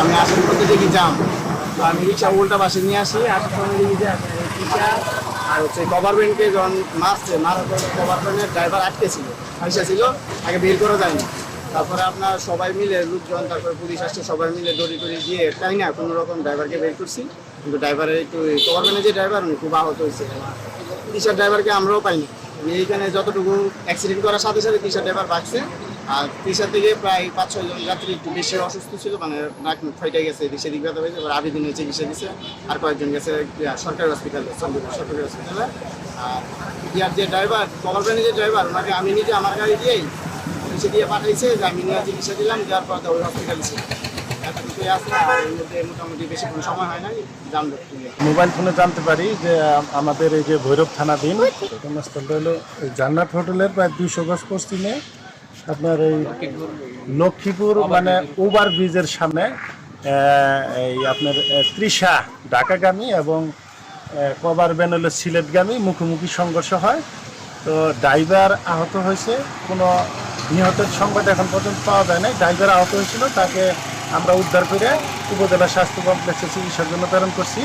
আমি আসার পথে দেখি যাম, তো আমি রিক্সা উল্টা পাশে নিয়ে আসি, আসার সময় দেখি যে রিক্সা আর হচ্ছে কভার ব্যান্ডকে যখন মারার পর কভার ব্যান্ডের ড্রাইভার আটকেছিল, আইসা ছিল, আগে বের করা যায়নি। তারপরে আপনার সবাই মিলে লোকজন, তারপরে পুলিশ আসছে, সবাই মিলে দড়ি টড়ি দিয়ে তাই না কোনো রকম ড্রাইভারকে বের করছি। কিন্তু ড্রাইভারের একটু কভার ব্যান্ডের যে ড্রাইভার উনি খুব আহত হয়েছে। টিশার ড্রাইভারকে আমরাও পাইনি। এইখানে যতটুকু অ্যাক্সিডেন্ট করার সাথে সাথে টিশার ড্রাইভার বাঁচছে। আর টিশার থেকে প্রায় 5-6 জন যাত্রী একটু বেশি অসুস্থ ছিল, মানে নাক মুখ ফাইটে গেছে, এদিকে সেদিক ব্যথা হয়েছে। এবার আবেদিনে চিকিৎসা দিচ্ছে, আর কয়েকজন গেছে সরকারি হসপিটালে, সরকারি হসপিটালে। আর ইয়ার যে ড্রাইভার, কভার ভ্যানের যে ড্রাইভার, ওনাকে আমি নিজে আমার গাড়ি দিয়েই পুলিশে দিয়ে পাঠাইছে, যে আমি নিয়ে চিকিৎসা দিলাম, দেওয়ার পর ওই হসপিটালে ছিল। এতটুকুই আসলে আর এর মধ্যে মোটামুটি বেশি কোনো সময় হয় নাই, জানলো। মোবাইল ফোনে জানতে পারি যে আমাদের এই যে ভৈরব থানাধীন ঘটনাস্থলটা হলো জান্নাত হোটেলের প্রায় 200 গজ পশ্চিমে আপনার এই লক্ষ্মীপুর মানে ওভার ব্রিজের সামনে এই আপনার তৃষা ঢাকাগামী এবং কভার ভ্যান হলো সিলেটগামী মুখোমুখি সংঘর্ষ হয়। তো ড্রাইভার আহত হয়েছে, কোনো নিহতের সংবাদ এখন পর্যন্ত পাওয়া যায় নাই। ড্রাইভার আহত হয়েছিল, তাকে আমরা উদ্ধার করে উপজেলা স্বাস্থ্য কমপ্লেক্সে চিকিৎসার জন্য প্রেরণ করছি।